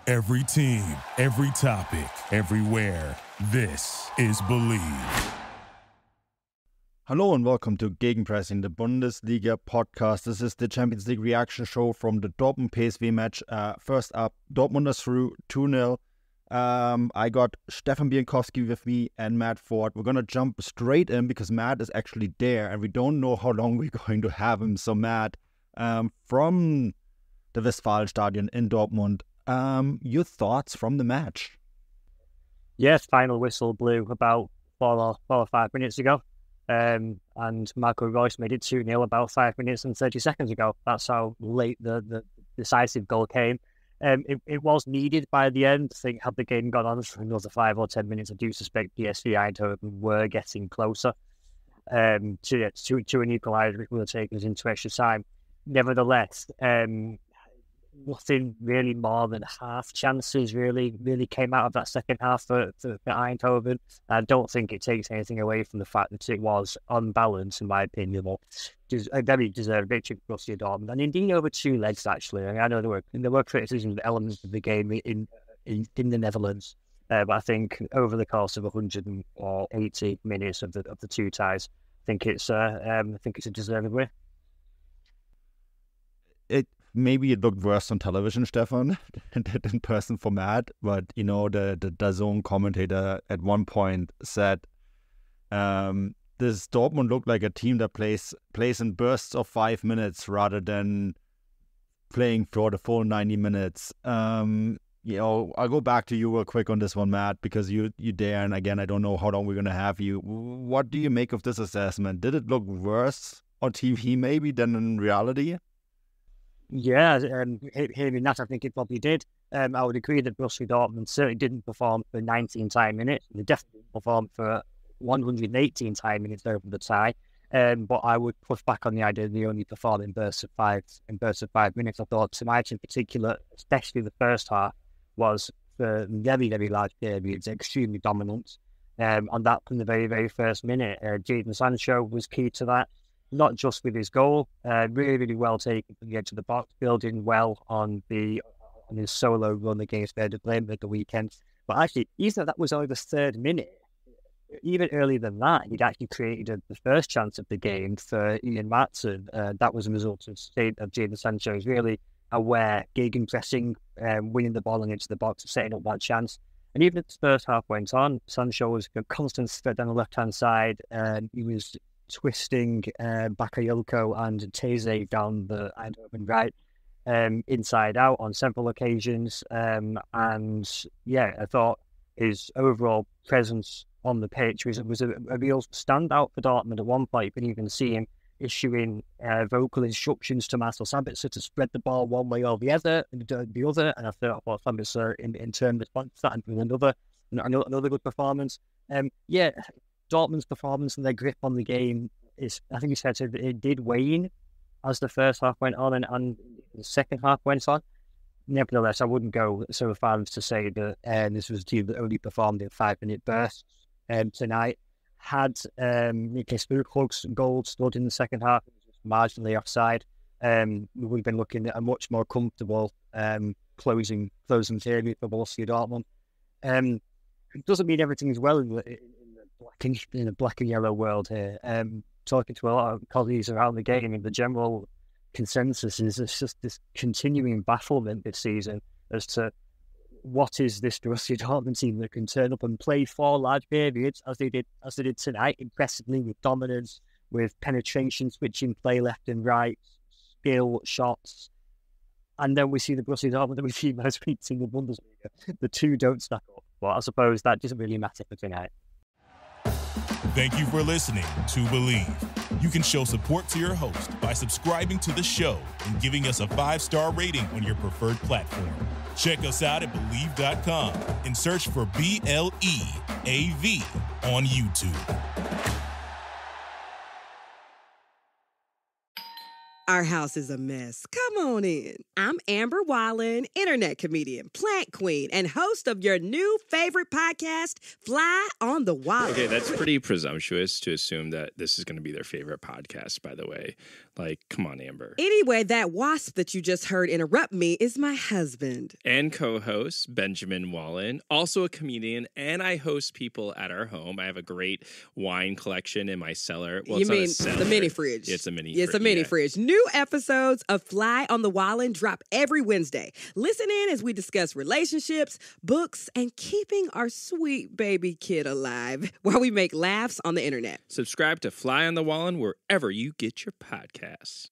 Every team, every topic, everywhere. This is Believe. Hello and welcome to Gegenpressing, the Bundesliga podcast. This is the Champions League reaction show from the Dortmund PSV match. First up, Dortmunders through 2-0. I got Stefan Bienkowski with me and Matt Ford. We're going to jump straight in because Matt is actually there and we don't know how long we're going to have him. So Matt, from the Westfalenstadion in Dortmund, your thoughts from the match? Yes, final whistle blew about 4 or 5 minutes ago. And Marco Reus made it 2-0 about 5 minutes and 30 seconds ago. That's how late the decisive goal came. It was needed by the end. I think had the game gone on for another 5 or 10 minutes, I do suspect PSV Eindhoven were getting closer to an equaliser if we were taking us into extra time. Nevertheless, nothing really more than half chances really came out of that second half for Eindhoven. I don't think it takes anything away from the fact that it was, on balance, in my opinion, a very deserved victory for Borussia Dortmund, and indeed over 2 legs actually. I mean, I know there were criticisms of elements of the game in the Netherlands, but I think over the course of 180 minutes of the 2 ties, I think it's a deserved win. Maybe it looked worse on television, Stefan, than in person for Matt. But, you know, the DAZN commentator at one point said, this Dortmund looked like a team that plays in bursts of 5 minutes rather than playing for the full 90 minutes. You know, I'll go back to you real quick on this one, Matt, because you're there. And again, I don't know how long we're going to have you. What do you make of this assessment? Did it look worse on TV maybe than in reality? Yeah, hearing that, I think it probably did. I would agree that Borussia Dortmund certainly didn't perform for 19 entire minutes. They definitely didn't perform for 118 entire minutes over the tie. But I would push back on the idea that they only performed in bursts of 5 minutes. I thought tonight in particular, especially the first half, was for very, very large periods extremely dominant. On that from the very, very first minute, Jadon Sancho was key to that. Not just with his goal, really, really well taken from the edge of the box, building well on his solo run against Werder Bremen at the weekend. But actually, even though that was only the 3rd minute, even earlier than that, he'd actually created the first chance of the game for Ian Maatsen. That was a result of Jadon Sancho's really aware gegenpressing, winning the ball into the box, setting up that chance. And even as the first half went on, Sancho was a constant threat down the left-hand side. He was twisting Bakayoko and Teze down the Eindhoven right, inside out on several occasions. And yeah, I thought his overall presence on the pitch was a real standout for Dortmund. At one point, you can even see him issuing vocal instructions to Marcel Sabitzer to spread the ball one way or the other. And I thought, well, Sabitzer in turn responds to that with another good performance. Yeah. Dortmund's performance and their grip on the game I think it did wane as the first half went on and the second half went on. Nevertheless, I wouldn't go so far as to say that this was a team that only performed in 5-minute bursts tonight. Had Niklas Füllkrug's goal stood in the second half, it was marginally offside. We've been looking at a much more comfortable closing period for Borussia Dortmund. It doesn't mean everything is well in the black and yellow world here. Talking to a lot of colleagues around the game, and the general consensus is it's just this continuing bafflement this season as to what is this Borussia Dortmund team that can turn up and play 4 large periods as they did tonight, impressively, with dominance, with penetration, switching play left and right, skill, shots. And then we see the Borussia Dortmund that we've seen most weeks in the Bundesliga. The two don't stack up. But I suppose that doesn't really matter for tonight. Thank you for listening to Believe. You can show support to your host by subscribing to the show and giving us a 5-star rating on your preferred platform. Check us out at Believe.com and search for BLEAV on YouTube. Our house is a mess. Come Come on in. I'm Amber Wallen, internet comedian, plant queen, and host of your new favorite podcast, Fly on the Wallen. Okay, that's pretty presumptuous to assume that this is going to be their favorite podcast, by the way. Like, come on, Amber. Anyway, that wasp that you just heard interrupt me is my husband. And co-host, Benjamin Wallen, also a comedian, and I host people at our home. I have a great wine collection in my cellar. Well, You mean it's not a cellar. the mini fridge? It's a mini It's a mini fridge. New episodes of Fly on the Wallen drop every Wednesday. Listen in as we discuss relationships, books, and keeping our sweet baby kid alive while we make laughs on the internet. Subscribe to Fly on the Wallen wherever you get your podcasts.